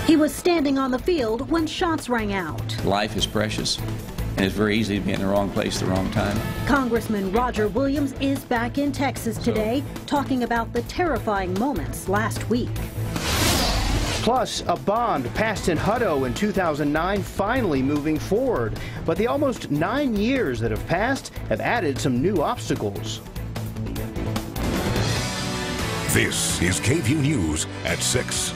He was standing on the field when shots rang out. Life is precious, and it's very easy to be in the wrong place at the wrong time. Congressman Roger Williams is back in Texas today, talking about the terrifying moments last week. Plus, a bond passed in Hutto in 2009 finally moving forward. But the almost 9 years that have passed have added some new obstacles. This is KVUE News at 6.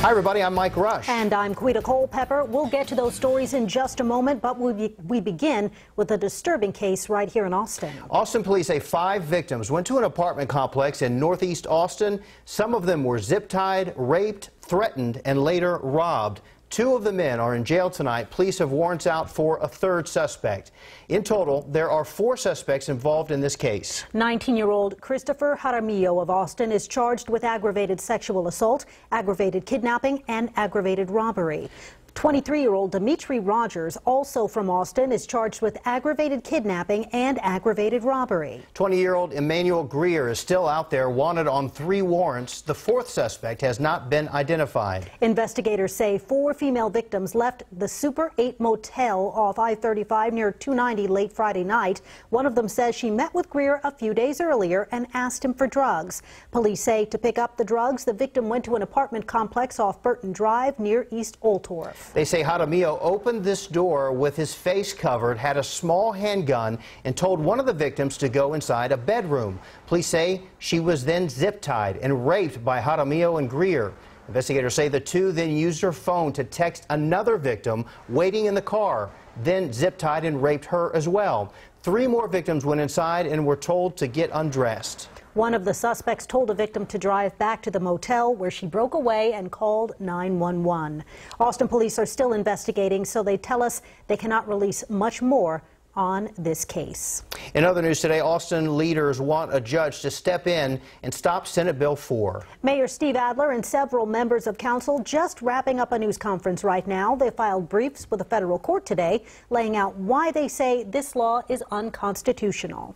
Hi, everybody. I'm Mike Rush. And I'm Quita Culpepper. We'll get to those stories in just a moment, but we begin with a disturbing case right here in Austin. Austin police say 5 victims went to an apartment complex in northeast Austin. Some of them were zip-tied, raped, threatened, and later robbed. 2 of the men are in jail tonight. Police have warrants out for a 3rd suspect. In total, there are 4 suspects involved in this case. 19-year-old Christopher Jaramillo of Austin is charged with aggravated sexual assault, aggravated kidnapping, and aggravated robbery. 23-year-old Dimitri Rogers, also from Austin, is charged with aggravated kidnapping and aggravated robbery. 20-year-old Emmanuel Greer is still out there, wanted on 3 warrants. The 4th suspect has not been identified. Investigators say 4 female victims left the Super 8 motel off I-35 near 290 late Friday night. One of them says she met with Greer a few days earlier and asked him for drugs. Police say to pick up the drugs, the victim went to an apartment complex off Burton Drive near East Oltorf. They say Jaramillo opened this door with his face covered, had a small handgun, and told one of the victims to go inside a bedroom. Police say she was then zip-tied and raped by Jaramillo and Greer. Investigators say the 2 then used her phone to text another victim waiting in the car, then zip-tied and raped her as well. 3 more victims went inside and were told to get undressed. One of the suspects told a victim to drive back to the motel where she broke away and called 911. Austin police are still investigating, so they tell us they cannot release much more on this case. In other news today, Austin leaders want a judge to step in and stop Senate Bill 4. Mayor Steve Adler and several members of council just wrapping up a news conference right now. They filed briefs with a federal court today, laying out why they say this law is unconstitutional.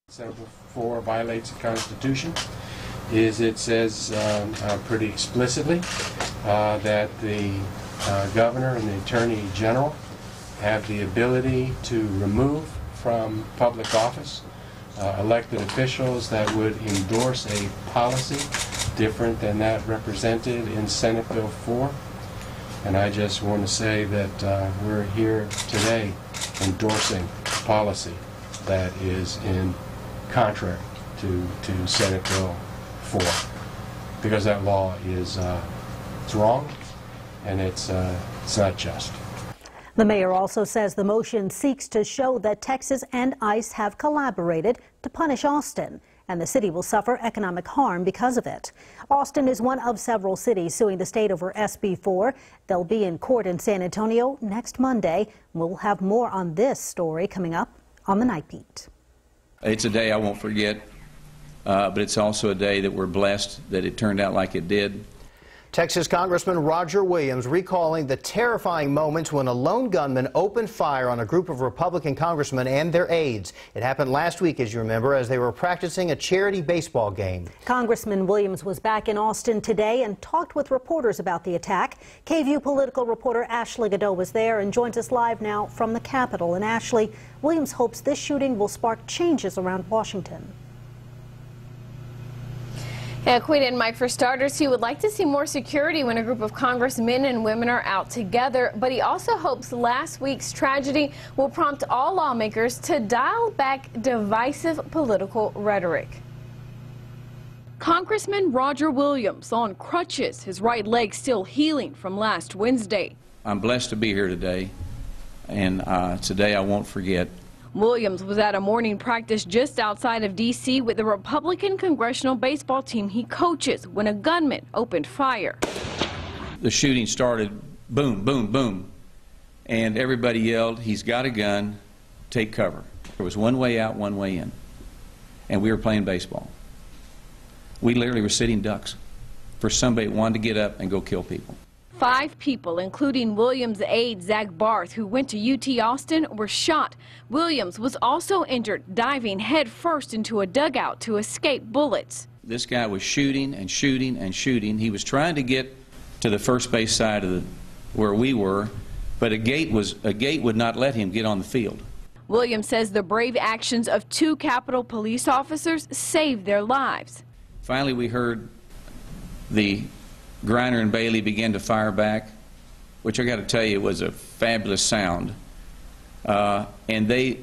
Senate Bill 4 violates the Constitution. It says pretty explicitly that the governor and the attorney general have the ability to remove from public office elected officials that would endorse a policy different than that represented in Senate Bill 4. And I just want to say that we're here today endorsing policy that is in contrary to Senate Bill 4, because that law is it's wrong and it's not just. The mayor also says the motion seeks to show that Texas and ICE have collaborated to punish Austin, and the city will suffer economic harm because of it. Austin is one of several cities suing the state over SB 4. They'll be in court in San Antonio next Monday. We'll have more on this story coming up on the Night Beat. It's a day I won't forget, but it's also a day that we're blessed that it turned out like it did. Texas Congressman Roger Williams recalling the terrifying moments when a lone gunman opened fire on a group of Republican congressmen and their aides. It happened last week, as you remember, as they were practicing a charity baseball game. Congressman Williams was back in Austin today and talked with reporters about the attack. KVUE political reporter Ashley Godot was there and joins us live now from the Capitol. And Ashley, Williams hopes this shooting will spark changes around Washington. Yeah, Queen and Mike, for starters, he would like to see more security when a group of congressmen and women are out together, but he also hopes last week's tragedy will prompt all lawmakers to dial back divisive political rhetoric. Congressman Roger Williams on crutches, his right leg still healing from last Wednesday. I'm blessed to be here today, and today I won't forget. Williams was at a morning practice just outside of D.C. with the Republican congressional baseball team he coaches when a gunman opened fire. The shooting started, boom, boom, boom, and everybody yelled, "He's got a gun, take cover." There was one way out, one way in, and we were playing baseball. We literally were sitting ducks for somebody that wanted to get up and go kill people. 5 people, including Williams' aide Zach Barth, who went to UT Austin, were shot. Williams was also injured diving head first into a dugout to escape bullets. This guy was shooting and shooting and shooting. He was trying to get to the first base side of where we were, but a gate would not let him get on the field. Williams says the brave actions of 2 Capitol police officers saved their lives. Finally, we heard the Griner and Bailey begin to fire back, which I got to tell you was a fabulous sound. And they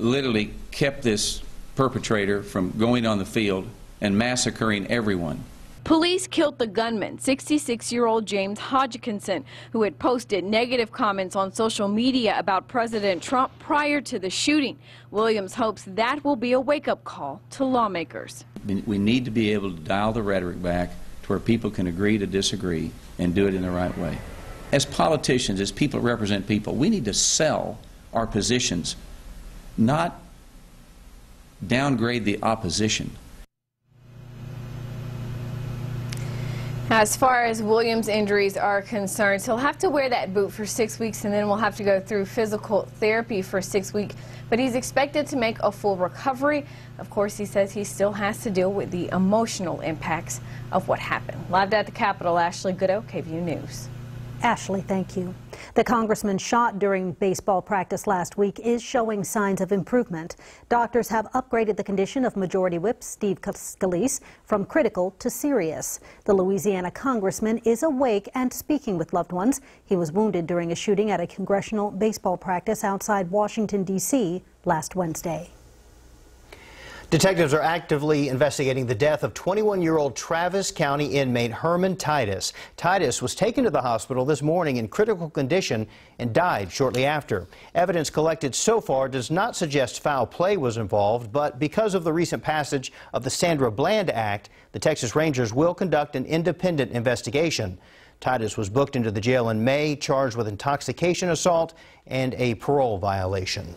literally kept this perpetrator from going on the field and massacring everyone. Police killed the gunman, 66-year-old James Hodgkinson, who had posted negative comments on social media about President Trump prior to the shooting. Williams hopes that will be a wake-up call to lawmakers. We need to be able to dial the rhetoric back to where people can agree to disagree and do it in the right way. As politicians, as people that represent people, we need to sell our positions, not downgrade the opposition. As far as Williams' injuries are concerned, he'll have to wear that boot for 6 weeks, and then we'll have to go through physical therapy for 6 weeks. But he's expected to make a full recovery. Of course, he says he still has to deal with the emotional impacts of what happened. Live at the Capitol, Ashley Goodo, KVUE News. Ashley, thank you. The congressman shot during baseball practice last week is showing signs of improvement. Doctors have upgraded the condition of Majority Whip Steve Scalise from critical to serious. The Louisiana congressman is awake and speaking with loved ones. He was wounded during a shooting at a congressional baseball practice outside Washington, D.C. last Wednesday. Detectives are actively investigating the death of 21-year-old Travis County inmate Herman Titus. Titus was taken to the hospital this morning in critical condition and died shortly after. Evidence collected so far does not suggest foul play was involved, but because of the recent passage of the Sandra Bland Act, the Texas Rangers will conduct an independent investigation. Titus was booked into the jail in May, charged with intoxication assault and a parole violation.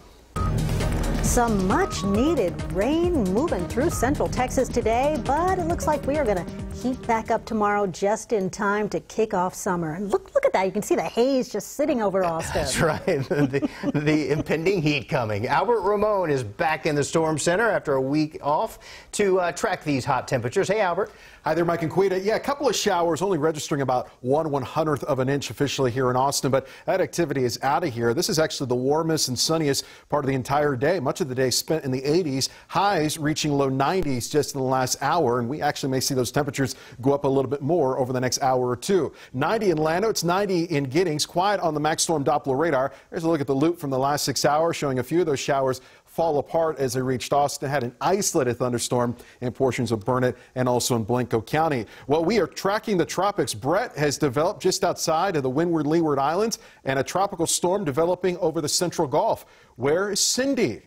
Some much-needed rain moving through central Texas today, but it looks like we are going to heat back up tomorrow just in time to kick off summer. And look at that. You can see the haze just sitting over Austin. That's right. the impending heat coming. Albert Ramon is back in the Storm Center after a week off to track these hot temperatures. Hey, Albert. Hi there, Mike and Quita. Yeah, a couple of showers, only registering about 1/100th of an inch officially here in Austin, but that activity is out of here. This is actually the warmest and sunniest part of the entire day. Much of the day spent in the 80s, highs reaching low 90s just in the last hour, and we actually may see those temperatures go up a little bit more over the next hour or two. 90 in Lano, it's 90 in Giddings, quiet on the Max Storm Doppler radar. Here's a look at the loop from the last 6 hours, showing a few of those showers fall apart as they reached Austin. Had an isolated thunderstorm in portions of Burnett and also in Blanco County. Well, we are tracking the tropics. Brett has developed just outside of the Windward-Leeward Islands, and a tropical storm developing over the Central Gulf. Where is Cindy?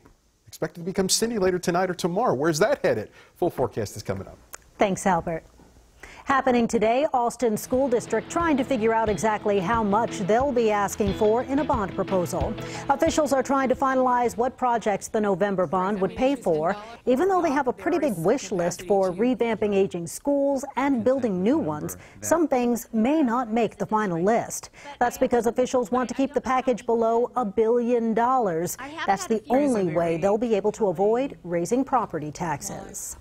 Expected to become Cindy later tonight or tomorrow. Where's that headed? Full forecast is coming up. Thanks, Albert. Happening today, Austin School District trying to figure out exactly how much they'll be asking for in a bond proposal. Officials are trying to finalize what projects the November bond would pay for, even though they have a pretty big wish list for revamping aging schools and building new ones. Some things may not make the final list. That's because officials want to keep the package below $1 billion. That's the only way they'll be able to avoid raising property taxes.